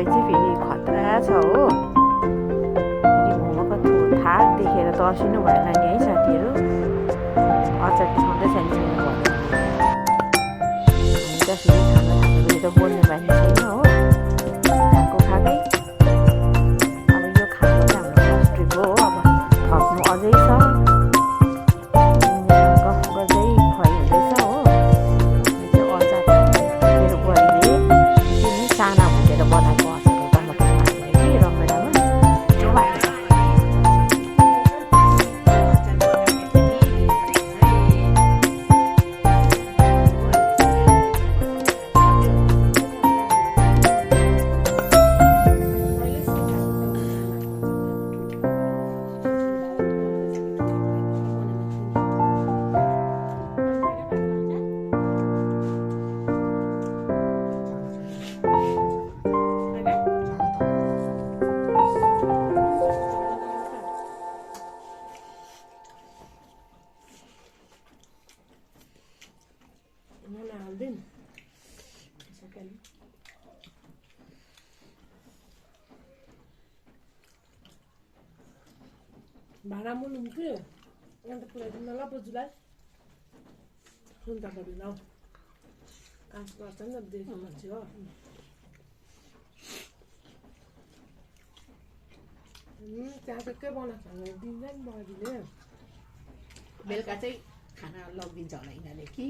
भए चाहिँ फेरि खतरा छ हो। फेरि मोमो कस्तो थाक देखेर तर्सिनु भएन नि है साथीहरू। अचार खाँदैछ नि मेरो भन्छ। हामी त फेरि खाना थालेपछि त बोल्ने बानी छैन हो। खाएको खाएकै। अब यो खाएको चाहिँ हाम्रो फर्स्ट ट्रिप हो। अब थप्नु अझै छ। गफ गर्दै खुवाइ हुँदैछ हो। यो अचार मेरो बुहारीले तिमी साना भुटेर बनाएको अचार हो टमाटर हालेर कि रमभेडामा त्यो भएको छ। भाडा मुलुन्थ्यो अन्त पुऱ्याइदिनु ल बोजूलाई हुन्छ बडी ल आश गर्छ नि त देख्नु मान्छे हो। त्यहाँ चाहिँ के बनाएको दिन्छ नि बडीले बेलुका चाहिँ खाना लगिदिन्छ होला यिनीहरूले कि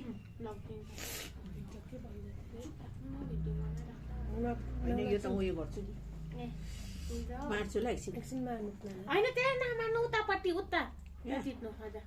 होइन यो त म उयो गर्छु नि मार्छु ल एकछिन एकछिन मार्नु होइन त्यहाँ नमार्नु उतापट्टि उता जित्नु हजुर